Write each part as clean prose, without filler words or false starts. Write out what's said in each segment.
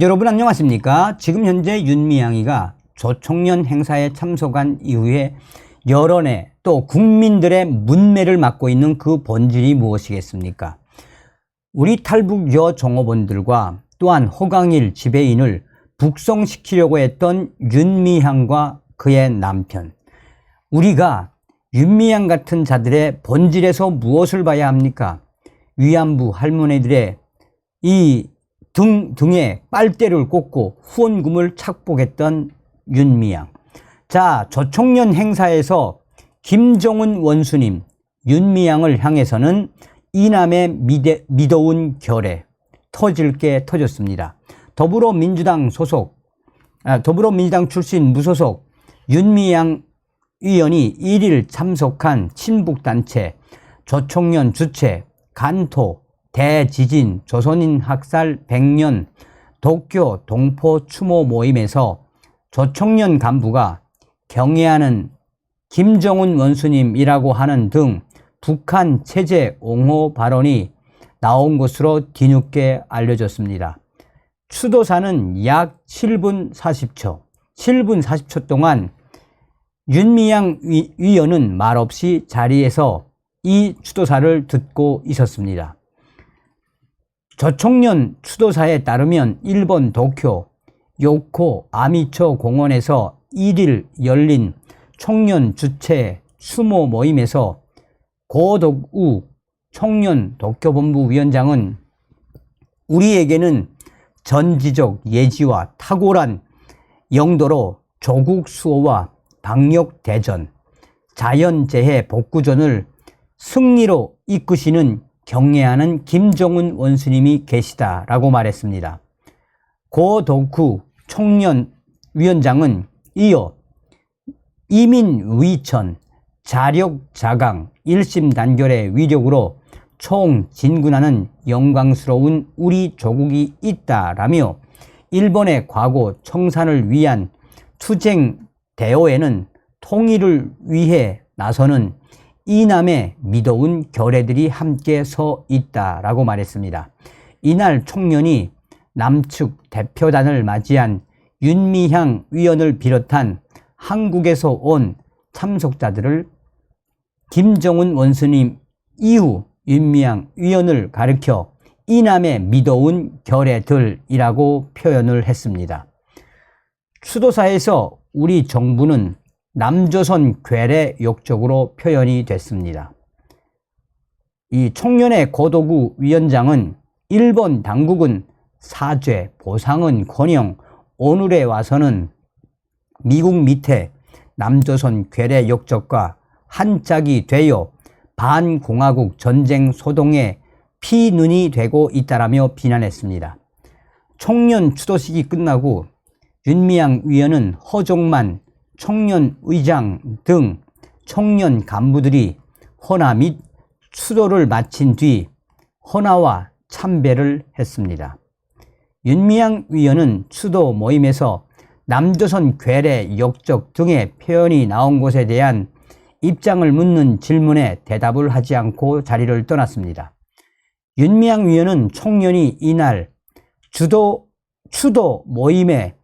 여러분 안녕하십니까? 지금 현재 윤미향이가 조총련 행사에 참석한 이후에 여론의 또 국민들의 문매를 맡고 있는 그 본질이 무엇이겠습니까? 우리 탈북 여종업원들과 또한 허강일 지배인을 북송시키려고 했던 윤미향과 그의 남편, 우리가 윤미향 같은 자들의 본질에서 무엇을 봐야 합니까? 위안부 할머니들의 이 등에 빨대를 꽂고 후원금을 착복했던 윤미향. 자, 조총련 행사에서 김정은 원수님 윤미향을 향해서는 이남의 미더운 결에 터질 게 터졌습니다. 더불어민주당 출신 무소속 윤미향 의원이 1일 참석한 친북단체 조총련 주최 간토 대지진 조선인 학살 100년 도쿄 동포 추모 모임에서 조총련 간부가 경애하는 김정은 원수님이라고 하는 등 북한 체제 옹호 발언이 나온 것으로 뒤늦게 알려졌습니다. 추도사는 약 7분 40초 동안 윤미향 위원은 말없이 자리에서 이 추도사를 듣고 있었습니다. 조총련 추도사에 따르면 일본 도쿄 요코 아미초 공원에서 1일 열린 총련 주최 추모 모임에서 고덕우 총련 도쿄본부 위원장은 우리에게는 전지적 예지와 탁월한 영도로 조국 수호와 방역대전, 자연재해 복구전을 승리로 이끄시는 경애하는 김정은 원수님이 계시다라고 말했습니다. 고덕후 총련위원장은 이어 이민위천, 자력자강, 일심단결의 위력으로 총진군하는 영광스러운 우리 조국이 있다라며 일본의 과거 청산을 위한 투쟁 대오에는 통일을 위해 나서는 이남의 미더운 결애들이 함께 서 있다라고 말했습니다. 이날 총련이 남측 대표단을 맞이한 윤미향 위원을 비롯한 한국에서 온 참석자들을 김정은 원수님 이후 윤미향 위원을 가리켜 이남의 미더운 결애들이라고 표현을 했습니다. 추도사에서 우리 정부는 남조선 괴뢰 욕적으로 표현이 됐습니다. 이 총련의 고도구 위원장은 일본 당국은 사죄, 보상은커녕 오늘에 와서는 미국 밑에 남조선 괴뢰 욕적과 한 짝이 되어 반공화국 전쟁 소동의 피눈이 되고 있다라며 비난했습니다. 총련 추도식이 끝나고 윤미향 위원은 허종만 총련 의장 등 총련 간부들이 헌화 및 추도를 마친 뒤 헌화와 참배를 했습니다. 윤미향 위원은 추도 모임에서 남조선 괴뢰 역적 등의 표현이 나온 것에 대한 입장을 묻는 질문에 대답을 하지 않고 자리를 떠났습니다. 윤미향 위원은 총련이 이날 추도 모임에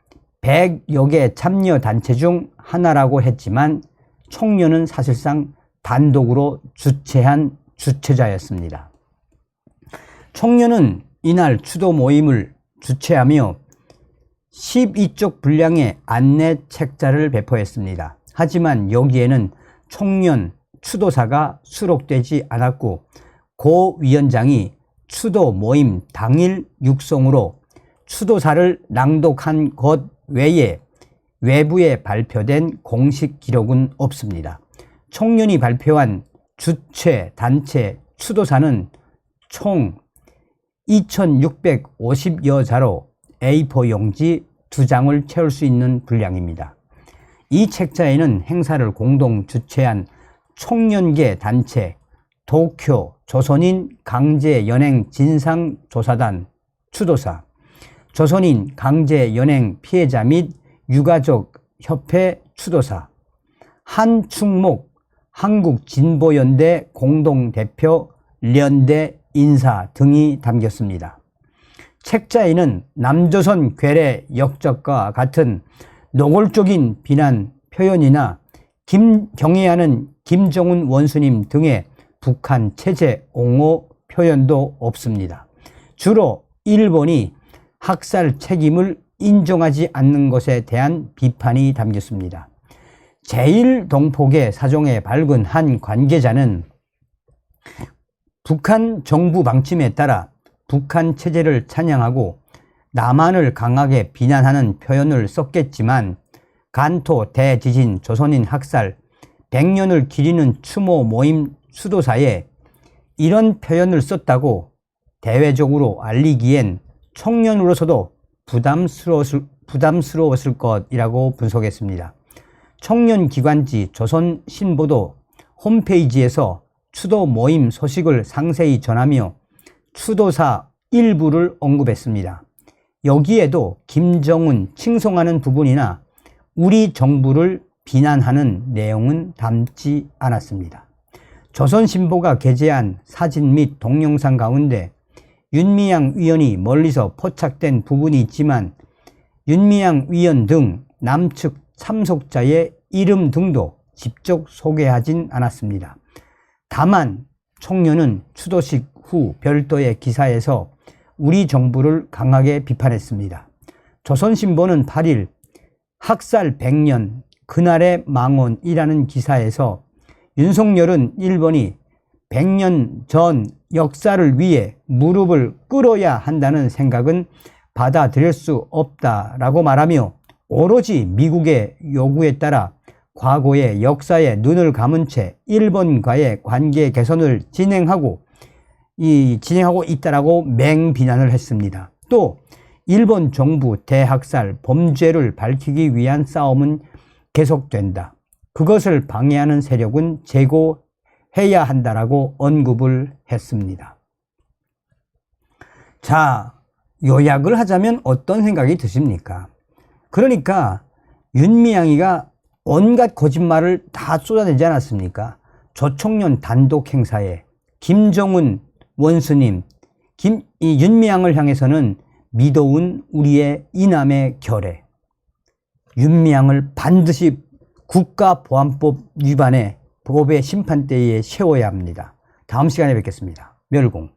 100여 개 참여 단체 중 하나라고 했지만 총련은 사실상 단독으로 주최한 주최자였습니다. 총련은 이날 추도 모임을 주최하며 12쪽 분량의 안내 책자를 배포했습니다. 하지만 여기에는 총련 추도사가 수록되지 않았고 고 위원장이 추도 모임 당일 육성으로 추도사를 낭독한 것 외에 외부에 발표된 공식 기록은 없습니다. 총련이 발표한 주최 단체 추도사는 총 2650여 자로 A4 용지 2장을 채울 수 있는 분량입니다. 이 책자에는 행사를 공동 주최한 총련계 단체 도쿄 조선인 강제연행 진상조사단 추도사, 조선인 강제연행 피해자 및 유가족 협회 추도사, 한충목 한국진보연대 공동대표 련대 인사 등이 담겼습니다. 책자에는 남조선 괴뢰 역적과 같은 노골적인 비난 표현이나 경애하는 김정은 원수님 등의 북한 체제 옹호 표현도 없습니다. 주로 일본이 학살 책임을 인정하지 않는 것에 대한 비판이 담겼습니다. 제1동폭의 사정에 밝은 한 관계자는 북한 정부 방침에 따라 북한 체제를 찬양하고 남한을 강하게 비난하는 표현을 썼겠지만 간토 대지진 조선인 학살 100년을 기리는 추모 모임 수도사에 이런 표현을 썼다고 대외적으로 알리기엔 청년으로서도 부담스러웠을 것이라고 분석했습니다. 청년기관지 조선신보도 홈페이지에서 추도 모임 소식을 상세히 전하며 추도사 일부를 언급했습니다. 여기에도 김정은 칭송하는 부분이나 우리 정부를 비난하는 내용은 담지 않았습니다. 조선신보가 게재한 사진 및 동영상 가운데 윤미향 위원이 멀리서 포착된 부분이 있지만 윤미향 위원 등 남측 참석자의 이름 등도 직접 소개하진 않았습니다. 다만 총련은 추도식 후 별도의 기사에서 우리 정부를 강하게 비판했습니다. 조선신보는 8일 학살 100년 그날의 망언이라는 기사에서 윤석열은 일본이 100년 전 역사를 위해 무릎을 꿇어야 한다는 생각은 받아들일 수 없다라고 말하며 오로지 미국의 요구에 따라 과거의 역사에 눈을 감은 채 일본과의 관계 개선을 진행하고 있다라고 맹비난을 했습니다. 또 일본 정부 대학살 범죄를 밝히기 위한 싸움은 계속된다. 그것을 방해하는 세력은 제거해야 한다라고 언급을 했습니다. 자, 요약을 하자면 어떤 생각이 드십니까? 그러니까 윤미향이가 온갖 거짓말을 다 쏟아내지 않았습니까? 조총련 단독 행사에 김정은 원수님, 윤미향을 향해서는 믿어온 우리의 이남의 결의, 윤미향을 반드시 국가보안법 위반의 법의 심판대에 세워야 합니다. 다음 시간에 뵙겠습니다. 멸공.